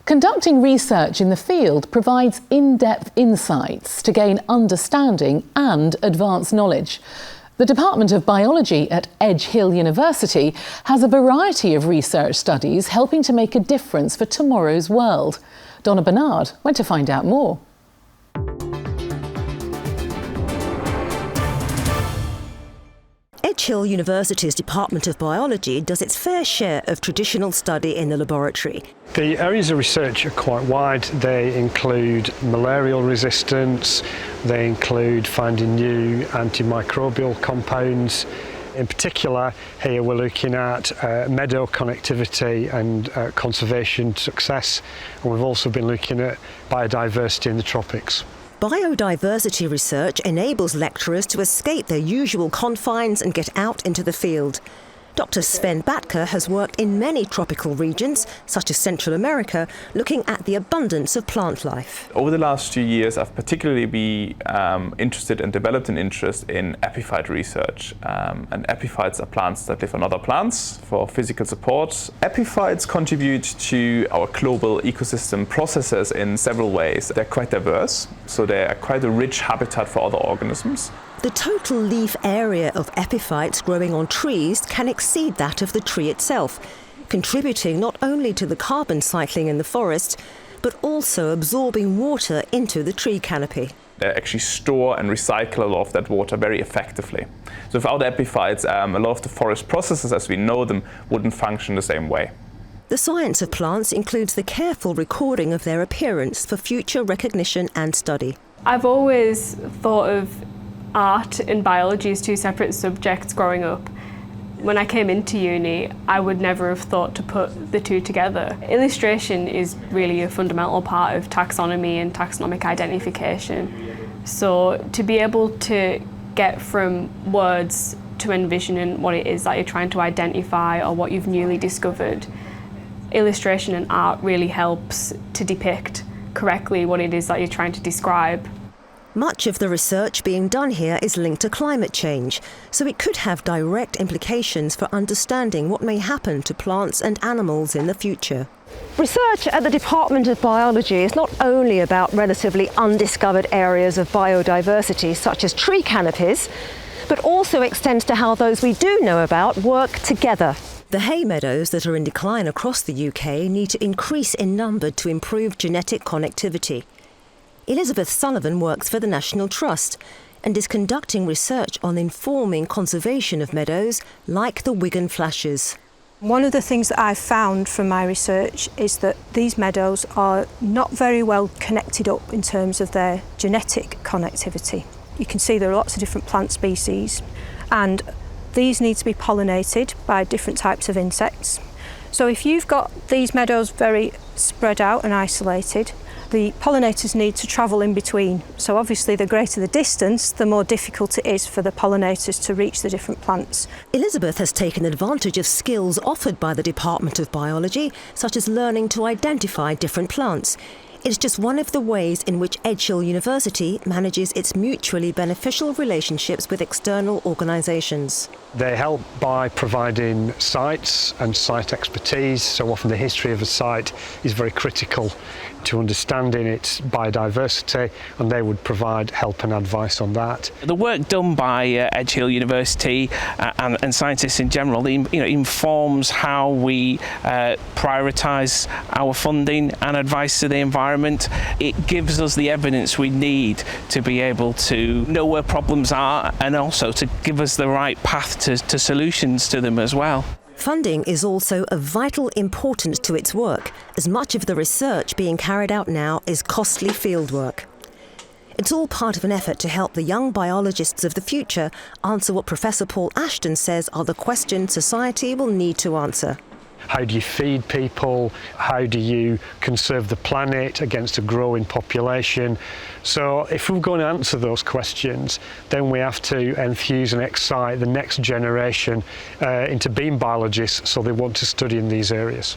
Conducting research in the field provides in-depth insights to gain understanding and advance knowledge. The Department of Biology at Edge Hill University has a variety of research studies helping to make a difference for tomorrow's world. Donna Bernard went to find out more. Edge Hill University's Department of Biology does its fair share of traditional study in the laboratory. The areas of research are quite wide. They include malarial resistance, they include finding new antimicrobial compounds. In particular, here we're looking at meadow connectivity and conservation success, and we've also been looking at biodiversity in the tropics. Biodiversity research enables lecturers to escape their usual confines and get out into the field. Dr. Sven Batke has worked in many tropical regions, such as Central America, looking at the abundance of plant life. Over the last few years, I've particularly been interested and developed an interest in epiphyte research. And epiphytes are plants that live on other plants for physical support. Epiphytes contribute to our global ecosystem processes in several ways. They're quite diverse, so they're quite a rich habitat for other organisms. The total leaf area of epiphytes growing on trees can exceed that of the tree itself, contributing not only to the carbon cycling in the forest, but also absorbing water into the tree canopy. They actually store and recycle a lot of that water very effectively. So without epiphytes, a lot of the forest processes as we know them wouldn't function the same way. The science of plants includes the careful recording of their appearance for future recognition and study. I've always thought of art and biology as two separate subjects growing up. When I came into uni, I would never have thought to put the two together. Illustration is really a fundamental part of taxonomy and taxonomic identification. So to be able to get from words to envisioning what it is that you're trying to identify or what you've newly discovered, illustration and art really helps to depict correctly what it is that you're trying to describe. Much of the research being done here is linked to climate change, so it could have direct implications for understanding what may happen to plants and animals in the future. Research at the Department of Biology is not only about relatively undiscovered areas of biodiversity, such as tree canopies, but also extends to how those we do know about work together. The hay meadows that are in decline across the UK need to increase in number to improve genetic connectivity. Elizabeth Sullivan works for the National Trust and is conducting research on informing conservation of meadows like the Wigan flashes. One of the things that I've found from my research is that these meadows are not very well connected up in terms of their genetic connectivity. You can see there are lots of different plant species, and these need to be pollinated by different types of insects. So if you've got these meadows very spread out and isolated, the pollinators need to travel in between. So obviously the greater the distance, the more difficult it is for the pollinators to reach the different plants. Elizabeth has taken advantage of skills offered by the Department of Biology, such as learning to identify different plants. It's just one of the ways in which Edge Hill University manages its mutually beneficial relationships with external organisations. They help by providing sites and site expertise, so often the history of a site is very critical to understanding its biodiversity, and they would provide help and advice on that. The work done by Edge Hill University and scientists in general informs how we prioritise our funding and advice to the environment. It gives us the evidence we need to be able to know where problems are and also to give us the right path to solutions to them as well. Funding is also of vital importance to its work, as much of the research being carried out now is costly fieldwork. It's all part of an effort to help the young biologists of the future answer what Professor Paul Ashton says are the questions society will need to answer. How do you feed people? How do you conserve the planet against a growing population? So if we're going to answer those questions, then we have to enthuse and excite the next generation into being biologists, so they want to study in these areas.